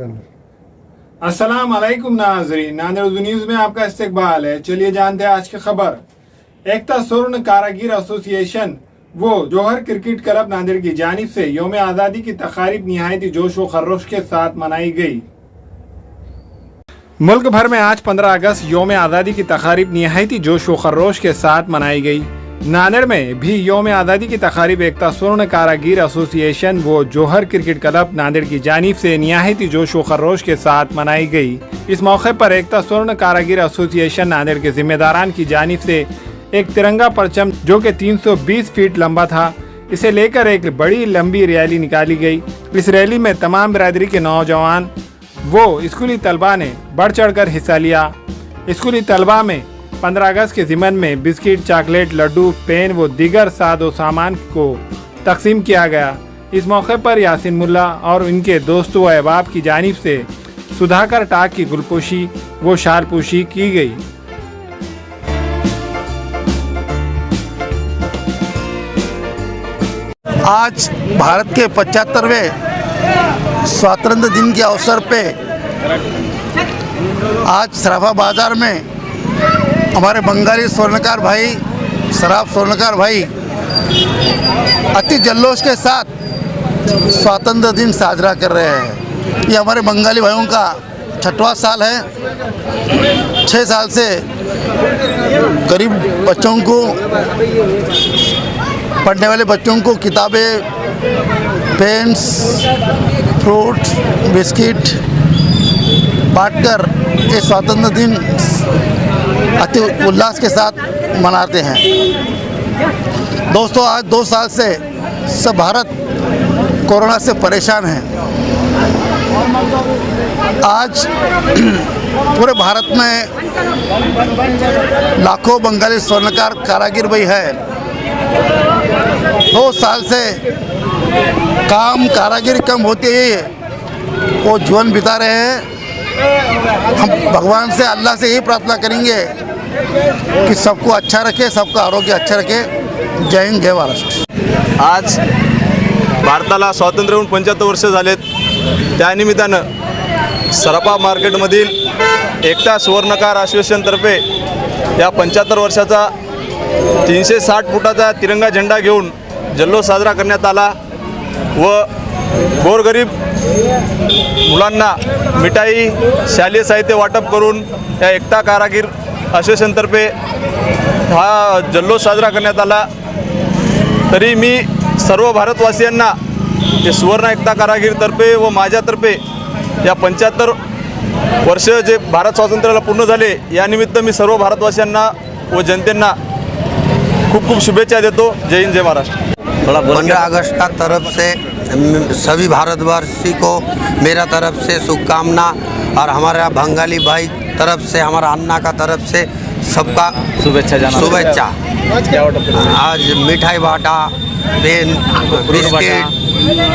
अस्सलाम वालेकुम नाज़रीन, नांदेड़ उर्दू न्यूज़ में आपका इस्तकबाल है। चलिए जानते हैं आज की खबर। एकता स्वर्ण कारागिर एसोसिएशन वो जौहर क्रिकेट क्लब नांदेड़ की जानिब से यौम आज़ादी की तकारीब निहायत जोश व खरोश के साथ मनाई गई। मुल्क भर में आज 15 अगस्त यौम आज़ादी की तकारीब निहायत जोश व खरोश के साथ मनाई गई। नांदेड़ में भी यौम आज़ादी की तकारीब एकता स्वर्ण कारागिर एसोसिएशन व जौहर क्रिकेट क्लब नांदेड़ की जानिब से निहायत जोश व खरोश के साथ मनाई गई। इस मौके पर एकता स्वर्ण कारागिर एसोसिएशन नांदेड़ के जिम्मेदारान की जानिब से एक तिरंगा परचम जो कि 320 फीट लंबा था, इसे लेकर एक बड़ी लंबी रैली निकाली गई। इस रैली में तमाम बिरादरी के नौजवान वो स्कूली तलबा ने बढ़ चढ़कर हिस्सा लिया। स्कूली तलबा में 15 अगस्त के ज़िमन में बिस्किट, चॉकलेट, लड्डू, पेन व दीगर सादो सामान को तकसीम किया गया। इस मौके पर यासिन मुल्ला और इनके दोस्तों व अहबाब की जानिब से सुधाकर टाक की गुलपोशी व शालपोशी की गई। आज भारत के 75वें स्वतंत्रता दिन के अवसर पे आज सराफा बाजार में हमारे बंगाली स्वर्णकार भाई, शराब स्वर्णकार भाई अति जल्लोष के साथ स्वतंत्रता दिन साजरा कर रहे हैं। ये हमारे बंगाली भाइयों का 6वां साल है। 6 साल से गरीब बच्चों को, पढ़ने वाले बच्चों को किताबें, पेन्स, फ्रूट, बिस्किट बांटकर ये स्वतंत्रता दिन अति उल्लास के साथ मनाते हैं। दोस्तों, आज 2 साल से सब भारत कोरोना से परेशान है। आज पूरे भारत में लाखों बंगाली स्वर्णकार कारागिर भाई है। 2 साल से काम कारागिरी कम होते ही वो जीवन बिता रहे हैं। हम भगवान से, अल्लाह से यही प्रार्थना करेंगे कि सबको अच्छा रखे, सबका आरोग्य अच्छा रखे। जय हिंद, जय महाराष्ट्र। आज भारताला स्वातंत्र्य होऊन 75 वर्ष झालेत। त्यानिमित्तानं सराफा मार्केटमधील एकता स्वर्णकार असोसिएशनतर्फे या 75 वर्षाचा 360 फुटाचा तिरंगा झेंडा घेऊन जल्लोष साजरा करण्यात आला व गोरगरीब मुलांना मिठाई, शालेय साहित्य वाटप करून या एकता कारागीर असोसिएशनतर्फे हा जल्लोष साजरा करण्यात आला। तरी मी सर्व भारतवासियांना जे सुवर्ण एकता कारागीरतर्फे व माझ्यातर्फे या 75 वर्ष जे भारत स्वातंत्र्याला पूर्ण झाले, यानिमित्त मी सर्व भारतवासियांना व जनतेंना खूप खूप शुभेच्छा देतो। जय हिंद, जय महाराष्ट्र। 15 अगस्त का तरफ से सभी भारतवासी को मेरा तरफ से शुभकामना और हमारा बंगाली भाई तरफ से, हमारा अन्ना का तरफ से सबका शुभेच्छा। आज मिठाई बांटा, पेन, बिस्किट,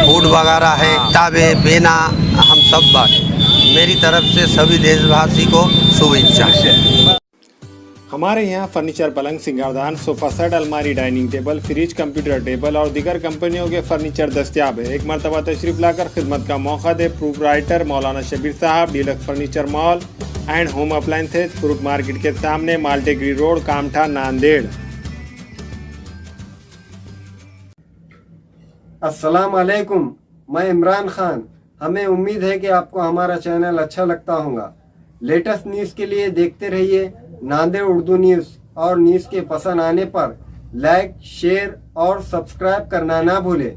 फूड वगैरह है, किताबें, पेना हम सब बांटे। मेरी तरफ से सभी देशवासी को शुभेच्छा। हमारे यहाँ फर्नीचर, पलंग, सिंगारदान, सोफा सेट, अलमारी, dining table, fridge, computer table और दीगर कंपनियों के फर्नीचर दस्तियाब है। एक मरतबा तशरीफ लाकर खिदमत का मौका दे। प्रोप्राइटर मौलाना शबीर साहब, deluxe furniture mall and home appliances, fruit market के सामने, माल्टेगरी रोड, कामठा, नांदेड़। अस्सलाम वालेकुम, मैं इमरान खान। हमें उम्मीद है कि आपको हमारा चैनल अच्छा लगता होगा। लेटेस्ट न्यूज़ के लिए देखते रहिए नांदेड़ उर्दू न्यूज़, और न्यूज़ के पसंद आने पर लाइक, शेयर और सब्सक्राइब करना ना भूलें।